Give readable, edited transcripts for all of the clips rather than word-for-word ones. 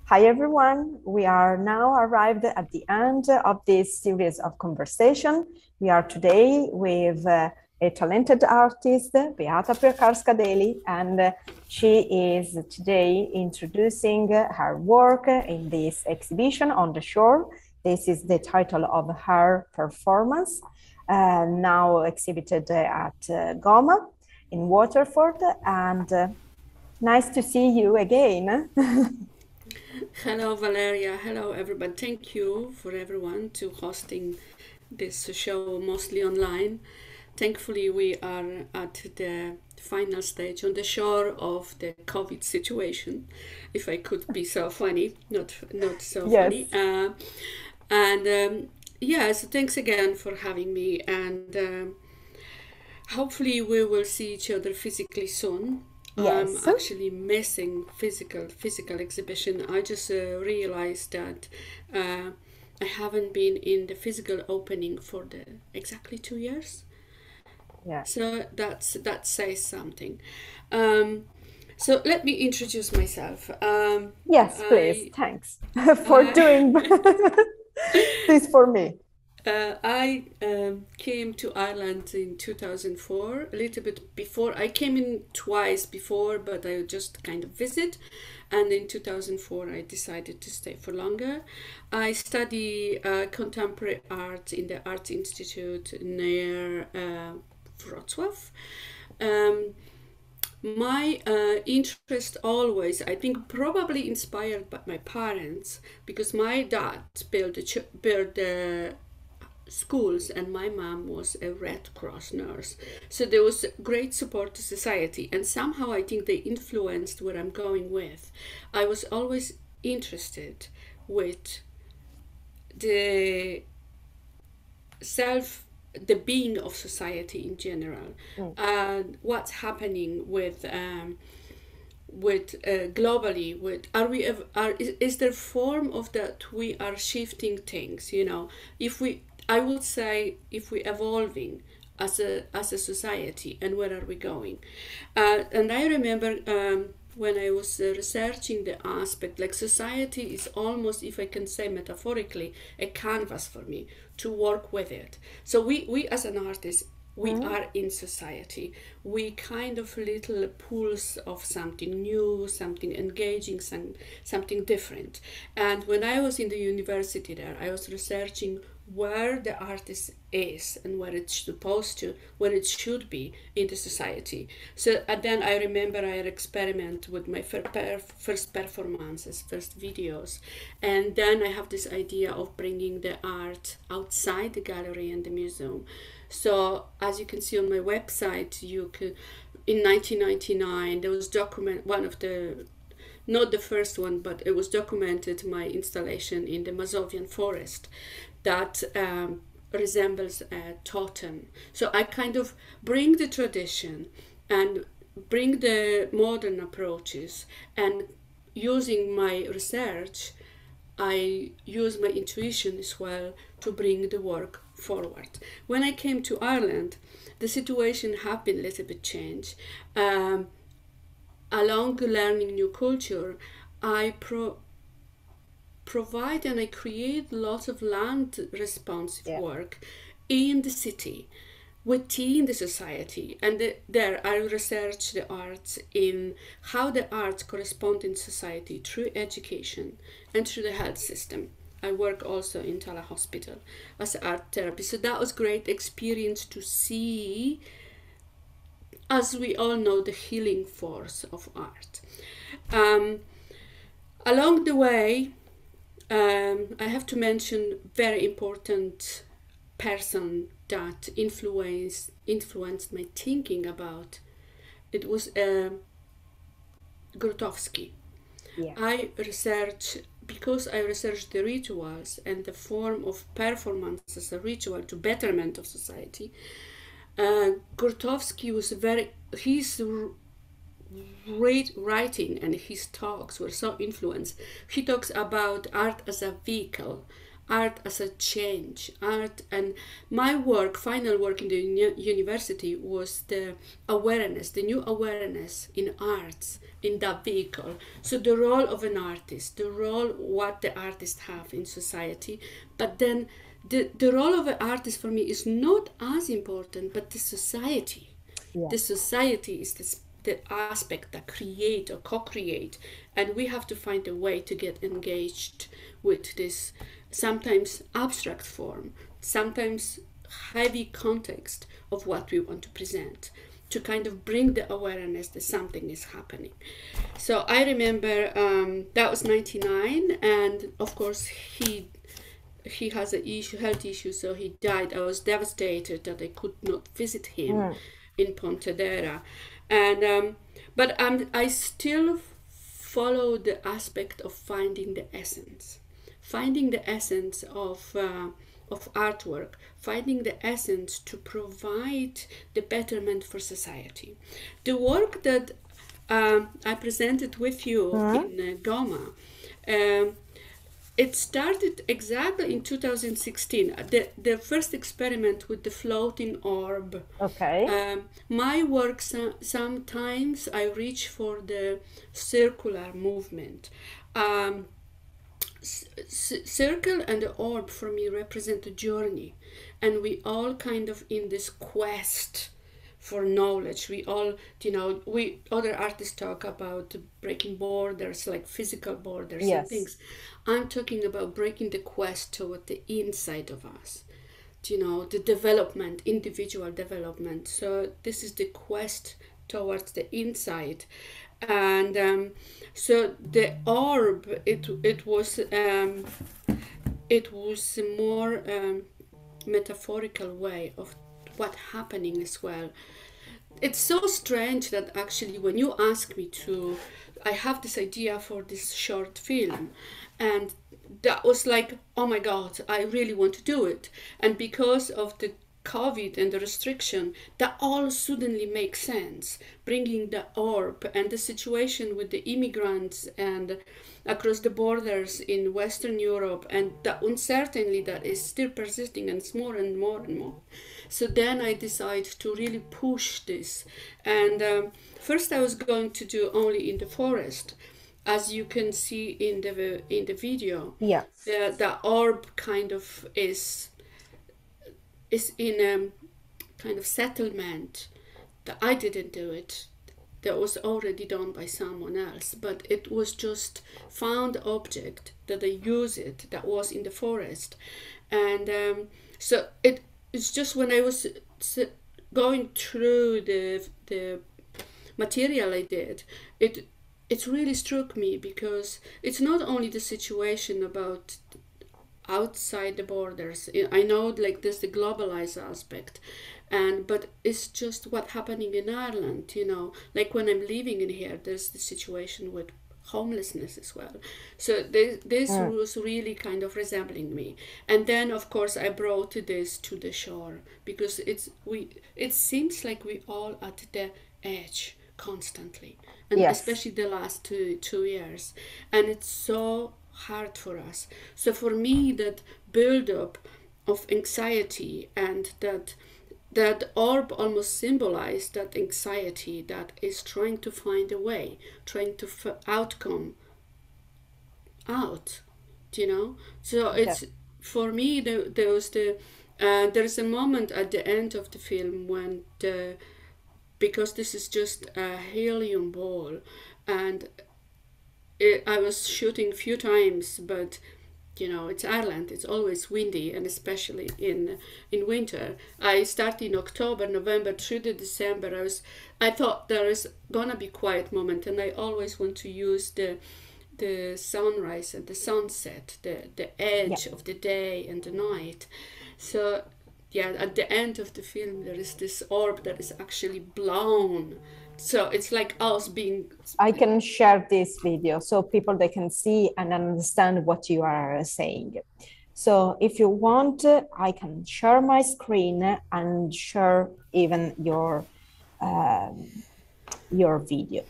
Hi everyone, we are now arrived at the end of this series of conversation. We are today with a talented artist, Beata Piekarska-Daly, and she is today introducing her work in this exhibition on the shore. This is the title of her performance, now exhibited at Goma in Waterford, and nice to see you again. Hello, Valeria. Hello, everybody. Thank you for everyone to hosting this show mostly online. Thankfully, we are at the final stage on the shore of the COVID situation. If I could be so funny, not so Yes. funny. And yeah, so thanks again for having me. And hopefully, we will see each other physically soon. I'm Yes. actually missing physical exhibition. I just realized that uh, I haven't been in the physical opening for the exactly 2 years. Yeah. So that says something. Um, so let me introduce myself. Yes, please. I Thanks for I doing this for me. I came to Ireland in 2004, a little bit before. I came in twice before, but I just kind of visit. And in 2004, I decided to stay for longer. I study contemporary art in the Art Institute near Wrocław. Um, my interest always, I think, probably inspired by my parents because my dad built schools and my mom was a Red Cross nurse. So there was great support to society, and somehow I think they influenced where I'm going with. I was always interested with the self the being of society in general, Mm. and what's happening with globally, with are we is there form of that we are shifting things, if we I would say if we evolving as a society, and where are we going. And I remember when I was researching the aspect, like society is almost, if I can say metaphorically, a canvas for me to work with it. So we as an artist, we Mm. are in society. We kind of little pulse of something new, something engaging, something different. And when I was in the university there, I was researching where the artist is and where it's supposed to, where it should be in the society. So and then I remember I had experiment with my first performances, first videos, and then I have this idea of bringing the art outside the gallery and the museum. So as you can see on my website, you can, in 1999 there was document one of the, not the first one, but it was documented my installation in the Mazovian forest that resembles a totem. So I kind of bring the tradition and bring the modern approaches, and using my research, I use my intuition as well to bring the work forward. When I came to Ireland, the situation had been a little bit changed. Along learning new culture, I provide and I create lots of land responsive Yeah. work in the city, within the society. And there I research the arts in how the arts correspond in society through education and through the health system. I work also in Tala Hospital as art therapist. So that was great experience to see, as we all know, the healing force of art. Um, Along the way, I have to mention very important person that influenced my thinking about it was Grotowski. Yeah. I research because I researched the rituals and the form of performance as a ritual to betterment of society. Grotowski was very his great writing and his talks were so influenced. He talks about art as a vehicle, art as a change, art. And my work, final work in the university, was the awareness, the new awareness in arts, in that vehicle. So the role of an artist, the role what the artists have in society, but then the role of an artist for me is not as important, but the society. Yeah. The society is the aspect that create or co-create, and we have to find a way to get engaged with this sometimes abstract form, sometimes heavy context of what we want to present, to kind of bring the awareness that something is happening. So I remember that was 99, and of course he has a health issue, so he died. I was devastated that I could not visit him in Pontedera, and but I still follow the aspect of finding the essence of artwork, finding the essence to provide the betterment for society. The work that I presented with you in Goma, it started exactly in 2016. The first experiment with the floating orb. Okay. My work, sometimes I reach for the circular movement. Circle and the orb for me represent a journey, and we all kind of in this quest for knowledge. We all, we other artists talk about breaking borders, like physical borders and things. I'm talking about breaking the quest toward the inside of us, the development, individual development. So this is the quest towards the inside. And so the orb, it was a more metaphorical way of what happening as well. It's so strange that actually when you ask me to, I have this idea for this short film, and that was like, oh my god, I really want to do it. And because of the COVID and the restriction, that all suddenly makes sense. Bringing the orb and the situation with the immigrants and across the borders in Western Europe, and the uncertainty that is still persisting, and it's more and more and more. So then I decided to really push this. And first I was going to do only in the forest. As you can see in the video, the orb kind of is in a kind of settlement. That I didn't do it. That was already done by someone else, but it was just found object that I use it that was in the forest. And so it's just when I was going through the material I did, it really struck me, because it's not only the situation about outside the borders. I know, like, there's the globalized aspect, but it's just what's happening in Ireland, like when I'm living in here, there's the situation with homelessness as well. So this was really kind of resembling me. And then of course I brought this to the shore, because it seems like we all at the edge constantly, and especially the last two years, and it's so hard for us. So for me, that build up of anxiety, and that orb almost symbolized that anxiety that is trying to find a way, trying to outcome out, So it's for me, there's a moment at the end of the film when because this is just a helium ball, and I was shooting a few times, but it's Ireland, it's always windy, and especially in winter. I started in October, November through to December. I thought there is gonna be quiet moment, and I always want to use the sunrise and the sunset, the edge of the day and the night. So at the end of the film, there is this orb that is actually blown. So it's like us being... I can share this video so people, they can see and understand what you are saying. So if you want, I can share my screen and share even your video.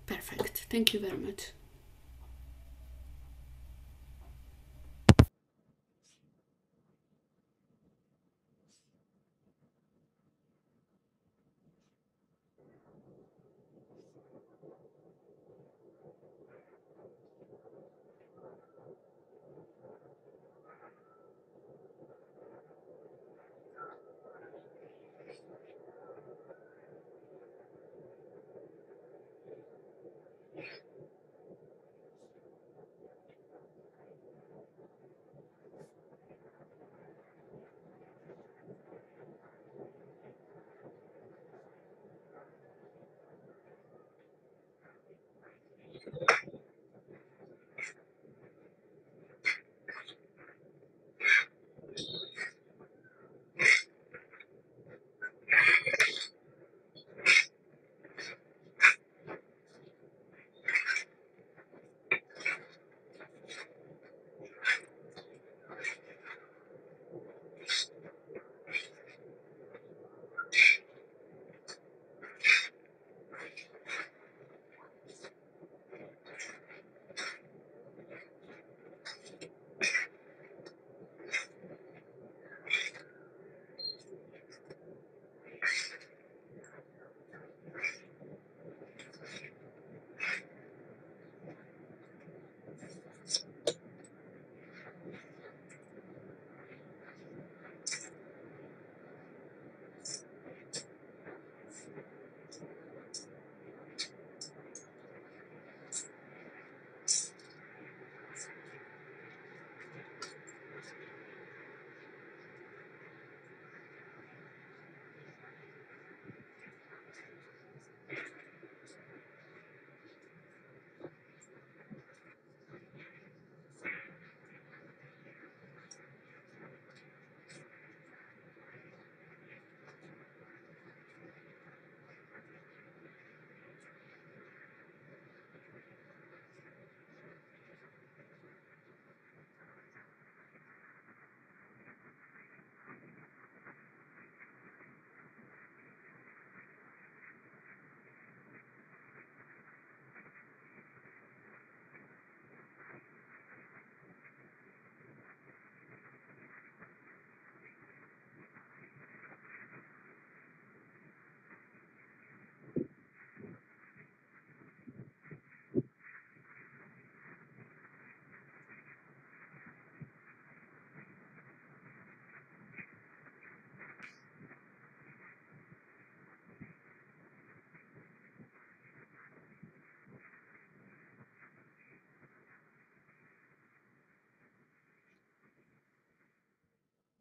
Perfect. Thank you very much.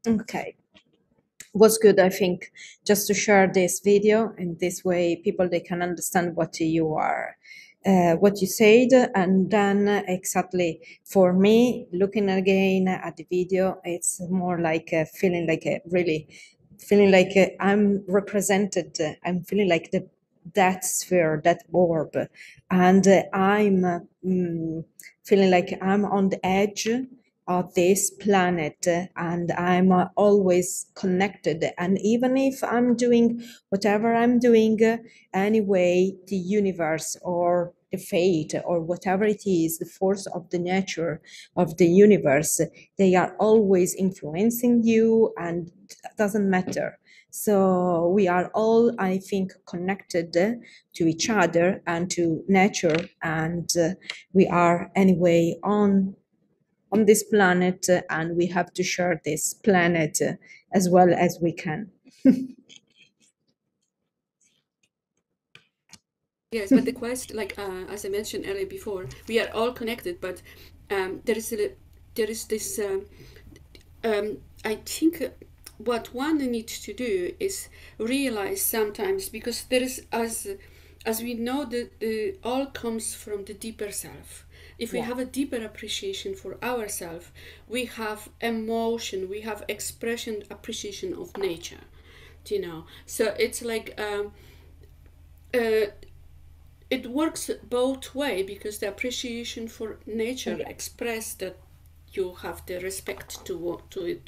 Okay. Was good, I think, just to share this video in this way people they can understand what you are what you said. And then exactly for me, looking again at the video, it's more like feeling like really feeling like I'm represented, I'm feeling like that sphere, that orb, and I'm feeling like I'm on the edge of this planet, and I'm always connected. And even if I'm doing whatever I'm doing, anyway, the universe or the fate or whatever it is, the force of the nature of the universe, they are always influencing you, and it doesn't matter. So we are all, I think, connected to each other and to nature, and we are anyway on this planet, and we have to share this planet as well as we can. Yes, but the quest, like as I mentioned earlier before, we are all connected, but there is this. I think what one needs to do is realize sometimes, because there is, as we know, the all comes from the deeper self. If we have a deeper appreciation for ourselves, we have emotion, we have expression, appreciation of nature, you know. So it's like it works both way, because the appreciation for nature express that you have the respect to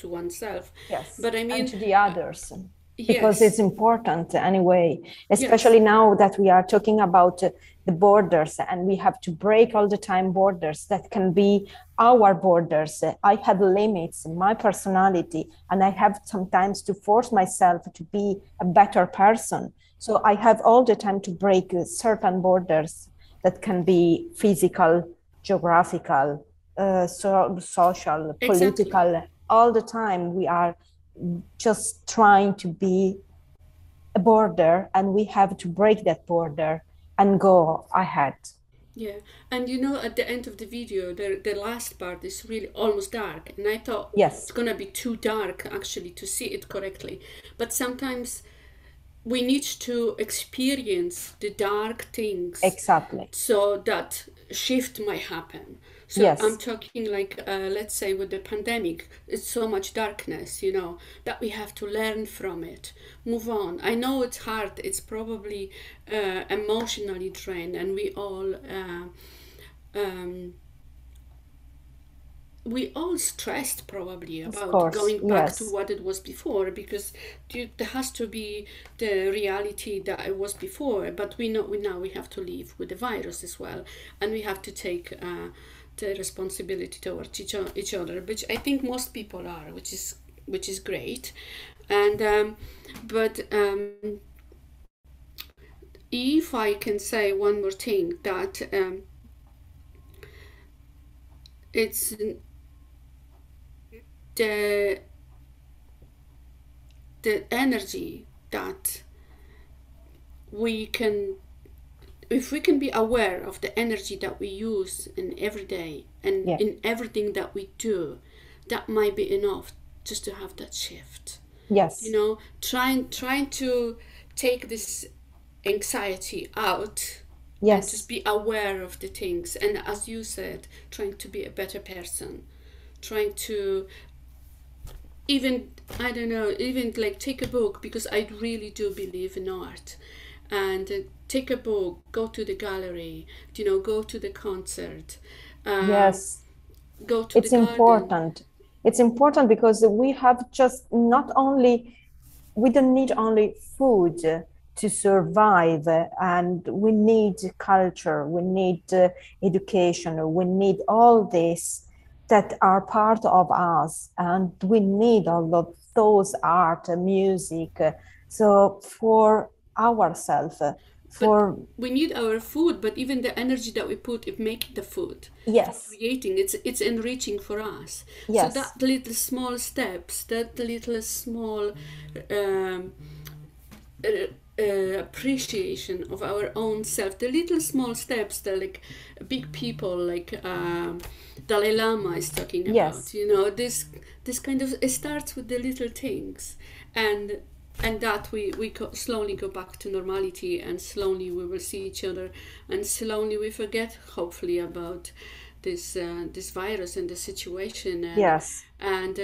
oneself. Yes, But I mean, and to the others, because yes, it's important anyway, yes, especially now that we are talking about the borders, and we have to break all the time borders that can be our borders. I have limits in my personality, and I have sometimes to force myself to be a better person. So I have all the time to break certain borders that can be physical, geographical, social, exactly. political. All the time we are just trying to be a border, and we have to break that border and go ahead. Yeah, and you know, at the end of the video, the last part is really almost dark, and I thought it's Yes, gonna be too dark actually to see it correctly. But sometimes we need to experience the dark things exactly. so that shift might happen. So I'm Yes, talking like, let's say with the pandemic, it's so much darkness, you know, that we have to learn from it, move on. I know it's hard, it's probably emotionally drained, and um, we all stressed probably of about course. going back to Yes, what it was before, because there has to be the reality that it was before. But we know now we have to live with the virus as well, and we have to take the responsibility towards each other, which I think most people are, which is great. And but if I can say one more thing, that it's the the energy that we can, if we can be aware of the energy that we use in every day and yeah, in everything that we do, that might be enough just to have that shift, you yes, know, trying to take this anxiety out and just yes, be aware of the things, and as you said, trying to be a better person, trying to, even, I don't know, even like take a book, because I really do believe in art, and take a book, go to the gallery, you know, go to the concert, uh, yes. go to the It's garden. important. It's important because we have just not only, we don't need only food to survive, and we need culture, we need education, we need all this that are part of us, and we need all of those art, music, so for ourselves, But for we need our food, but even the energy that we put in making the food, for yes, creating, it's enriching for us. So yes, that little small steps, that little small um, appreciation of our own self, the little small steps that like big people like Dalai Lama is talking about. Yes. You know, this kind of, it starts with the little things, and that we slowly go back to normality, and slowly we will see each other, and slowly we forget, hopefully, about this virus and the situation, Yes. and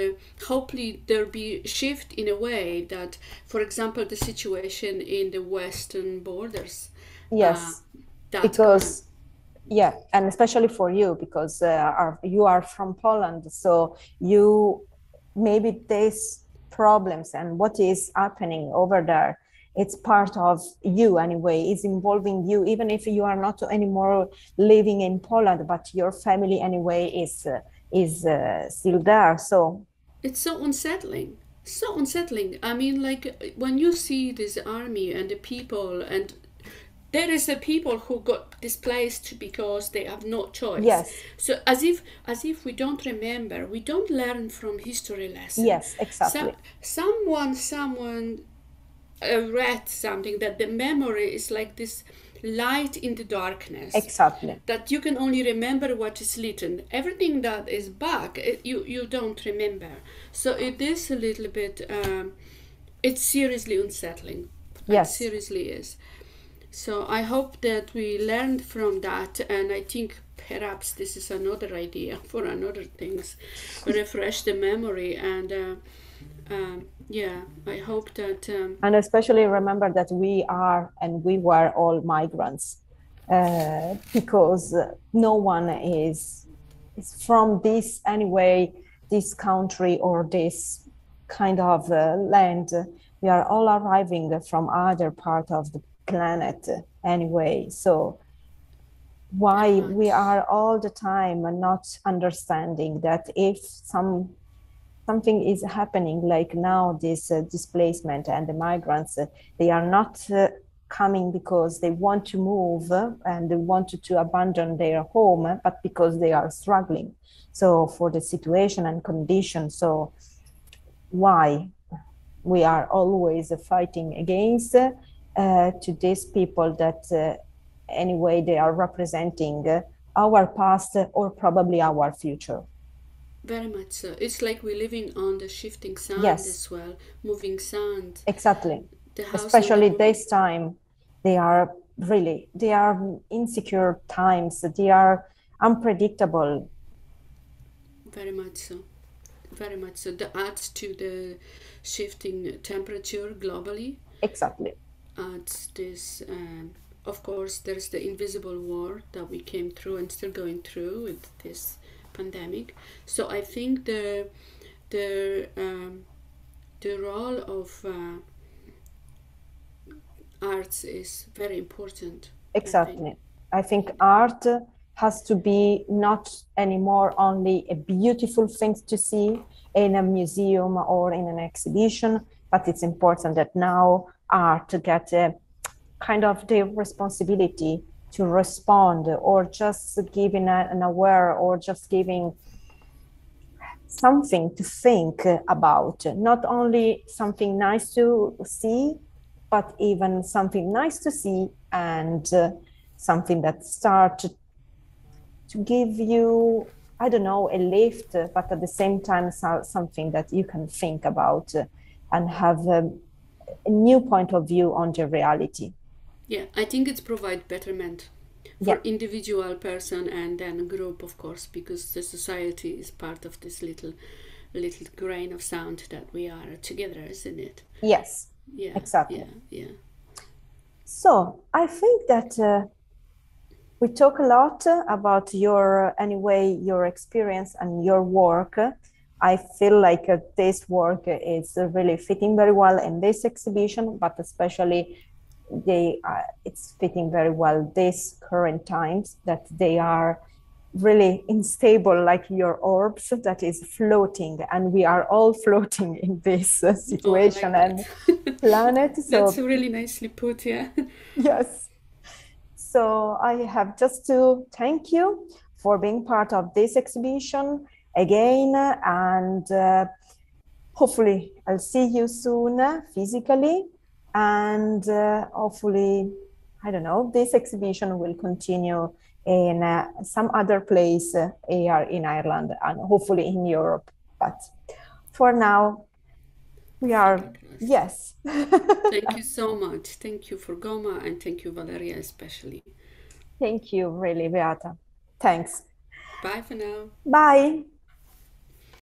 hopefully there'll be shift in a way that, for example, the situation in the western borders, uh, Yes. that's gonna. Because yeah, and especially for you, because you are from Poland, so you maybe these problems and what is happening over there, it's part of you anyway, it's involving you, even if you are not anymore living in Poland, but your family anyway is still there. So It's so unsettling. So unsettling. I mean, like when you see this army and the people, and there is the people who got displaced because they have no choice. yes, So as if we don't remember, we don't learn from history lesson. yes, So, exactly, someone read something that the memory is like this light in the darkness, exactly, that you can only remember what is written. Everything that is back, you don't remember. So it is a little bit, it's seriously unsettling. It yes. seriously is. So I hope that we learned from that, and I think perhaps this is another idea for another things, refresh the memory, and yeah, I hope that. And especially remember that we are and we were all migrants, because no one is from this anyway, this country or this kind of land. We are all arriving from other part of the planet anyway. So why we are all the time not understanding that if something is happening, like now this displacement and the migrants, they are not coming because they want to move and they want to abandon their home, but because they are struggling so for the situation and condition. So why we are always fighting against to these people that anyway they are representing our past or probably our future. Very much so. It's like we're living on the shifting sand Yes, as well, moving sand. exactly. The house on the Especially moving. this time, they are insecure times. They are unpredictable. Very much so. Very much so. That adds to the shifting temperature globally. Exactly. Adds this. Of course, there's the invisible war that we came through and still going through with this pandemic. So I think the the role of arts is very important. Exactly. I think art has to be not anymore only a beautiful thing to see in a museum or in an exhibition, but it's important that now art get a kind of the responsibility to respond, or just giving an aware, or just giving something to think about, not only something nice to see, but even something nice to see and something that start to give you, I don't know, a lift, but at the same time something that you can think about and have a new point of view on the reality. Yeah, I think it's provide betterment for Yeah, individual person and then group, of course, because the society is part of this little grain of sound that we are together, isn't it? yes, Yeah, exactly. yeah, yeah. So I think that we talk a lot about your, anyway, your experience and your work. I feel like this work is really fitting very well in this exhibition, but especially it's fitting very well these current times that they are really unstable, like your orbs that is floating, and we are all floating in this Oh, I situation like that. and planet. That's So really nicely put, yeah. yes. So I have just to thank you for being part of this exhibition again, and hopefully I'll see you soon physically. and hopefully, I don't know, this exhibition will continue in some other place here in Ireland and hopefully in Europe. But for now, we are, Fabulous. yes. Thank you so much. Thank you for Goma, and thank you, Valeria, especially. Thank you, really, Beata. Thanks. Bye for now. Bye.